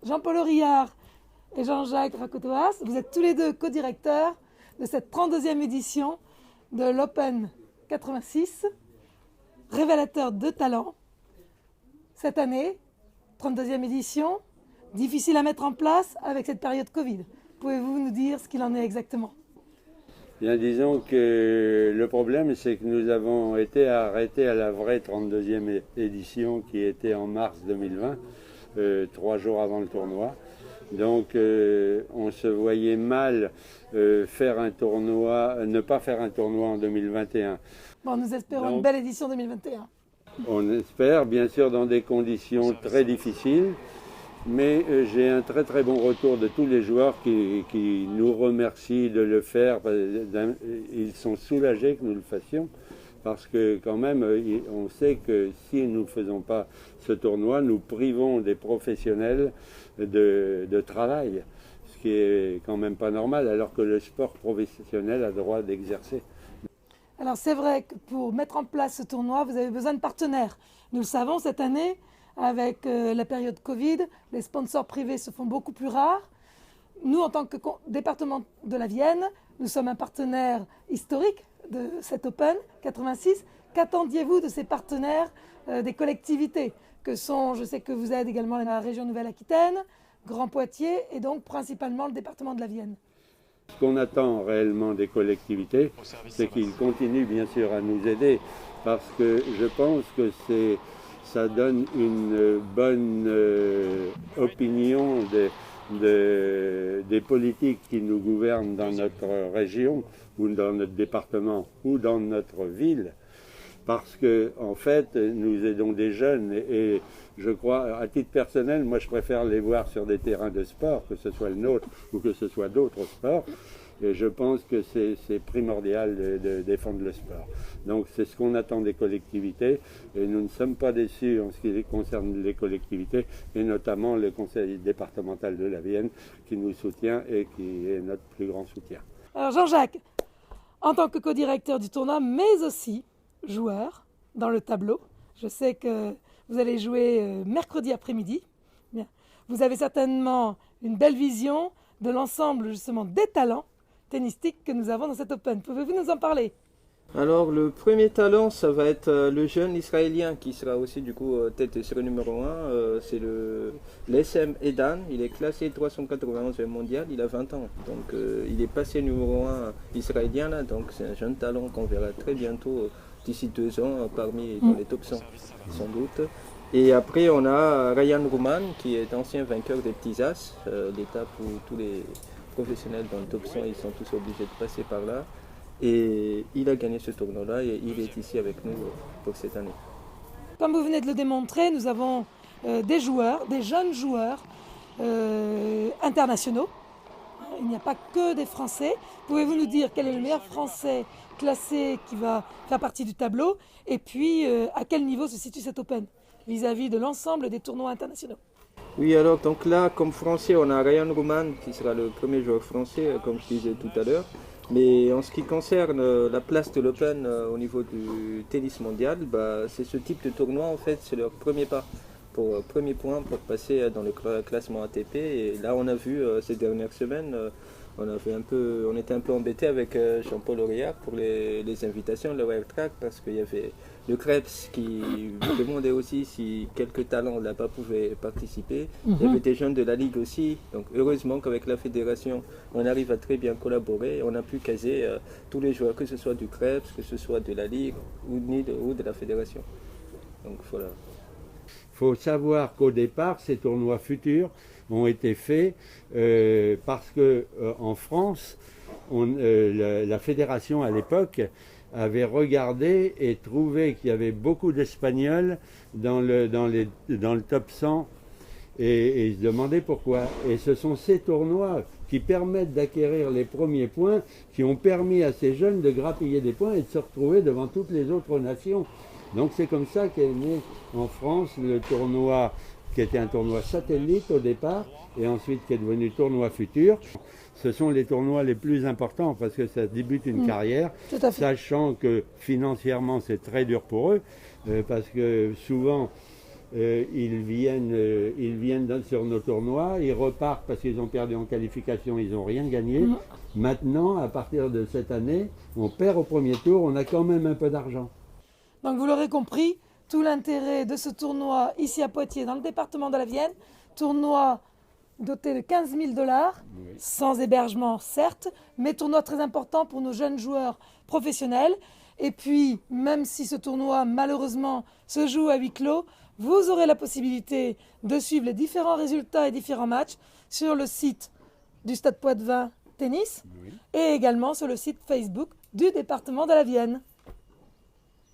Jean-Paul Aurillard et Jean-Jacques Rakotoas, vous êtes tous les deux co-directeurs de cette 32e édition de l'Open 86, révélateur de talent. Cette année, 32e édition, difficile à mettre en place avec cette période Covid. Pouvez-vous nous dire ce qu'il en est exactement ? Bien, disons que le problème, c'est que nous avons été arrêtés à la vraie 32e édition qui était en mars 2020, 3 jours avant le tournoi. Donc on se voyait mal faire un tournoi, ne pas faire un tournoi en 2021. Bon, nous espérons une belle édition 2021. On espère, bien sûr, dans des conditions très difficiles. Mais j'ai un très très bon retour de tous les joueurs qui nous remercient de le faire. Ils sont soulagés que nous le fassions parce que quand même on sait que si nous ne faisons pas ce tournoi, nous privons des professionnels de travail, ce qui est quand même pas normal alors que le sport professionnel a le droit d'exercer. Alors c'est vrai que pour mettre en place ce tournoi, vous avez besoin de partenaires. Nous le savons cette année. Avec la période Covid, les sponsors privés se font beaucoup plus rares. Nous, en tant que département de la Vienne, nous sommes un partenaire historique de cet Open 86. Qu'attendiez-vous de ces partenaires des collectivités que sont, je sais que vous êtes également la région Nouvelle-Aquitaine, Grand Poitiers et donc principalement le département de la Vienne. Ce qu'on attend réellement des collectivités, c'est qu'ils continuent bien sûr à nous aider parce que je pense que ça donne une bonne opinion des politiques qui nous gouvernent dans notre région ou dans notre département ou dans notre ville. Parce que en fait, nous aidons des jeunes et je crois, à titre personnel, moi je préfère les voir sur des terrains de sport, que ce soit le nôtre ou que ce soit d'autres sports. Et je pense que c'est primordial de défendre le sport. Donc c'est ce qu'on attend des collectivités et nous ne sommes pas déçus en ce qui concerne les collectivités et notamment le conseil départemental de la Vienne qui nous soutient et qui est notre plus grand soutien. Alors Jean-Jacques, en tant que co-directeur du tournoi, mais aussi joueur dans le tableau, je sais que vous allez jouer mercredi après-midi. Bien. Vous avez certainement une belle vision de l'ensemble justement des talents tennistiques que nous avons dans cet Open. Pouvez-vous nous en parler ? Alors le premier talent, ça va être le jeune israélien qui sera aussi du coup tête de série numéro 1. C'est l'Essem Edan, il est classé 391 mondial, il a 20 ans. Donc il est passé numéro 1 israélien là, donc c'est un jeune talent qu'on verra très bientôt, d'ici 2 ans, parmi dans les top 100 sans doute. Et après on a Ryan Rouman qui est ancien vainqueur des petits as, l'étape où tous les professionnels dans le top 100 ils sont tous obligés de passer par là. Et il a gagné ce tournoi-là et il est ici avec nous pour cette année. Comme vous venez de le démontrer, nous avons des joueurs, des jeunes joueurs internationaux. Il n'y a pas que des Français. Pouvez-vous nous dire quel est le meilleur Français classé qui va faire partie du tableau et puis à quel niveau se situe cet Open vis-à-vis de l'ensemble des tournois internationaux? Oui, alors donc là, comme Français, on a Ryan Rouman qui sera le premier joueur français, comme je disais tout à l'heure. Mais en ce qui concerne la place de l'Open au niveau du tennis mondial, c'est ce type de tournoi en fait, c'est leur premier pas, premier point pour passer dans le classement ATP. Et là on a vu ces dernières semaines, on était un peu embêté avec Jean-Paul Aurillard pour les invitations, le World Track, parce qu'il y avait le Krebs qui demandait aussi si quelques talents là-bas pouvaient participer. Il y avait des jeunes de la Ligue aussi. Donc heureusement qu'avec la fédération, on arrive à très bien collaborer. On a pu caser tous les joueurs, que ce soit du Krebs, que ce soit de la Ligue ou de la fédération. Donc voilà. Il faut savoir qu'au départ, ces tournois futurs ont été faits parce qu'en France, la fédération à l'époque avait regardé et trouvé qu'il y avait beaucoup d'Espagnols dans le top 100 et ils se demandaient pourquoi. Et ce sont ces tournois qui permettent d'acquérir les premiers points qui ont permis à ces jeunes de grappiller des points et de se retrouver devant toutes les autres nations. Donc c'est comme ça qu'est né en France le tournoi qui était un tournoi satellite au départ et ensuite qui est devenu tournoi futur. Ce sont les tournois les plus importants parce que ça débute une carrière, sachant que financièrement c'est très dur pour eux parce que souvent ils viennent sur nos tournois, ils repartent parce qu'ils ont perdu en qualification, ils n'ont rien gagné. Maintenant, à partir de cette année, on perd au premier tour, on a quand même un peu d'argent. Donc vous l'aurez compris, tout l'intérêt de ce tournoi ici à Poitiers, dans le département de la Vienne, tournoi doté de 15 000 $, sans hébergement certes, mais tournoi très important pour nos jeunes joueurs professionnels. Et puis, même si ce tournoi malheureusement se joue à huis clos, vous aurez la possibilité de suivre les différents résultats et différents matchs sur le site du Stade Poitvin Tennis et également sur le site Facebook du département de la Vienne.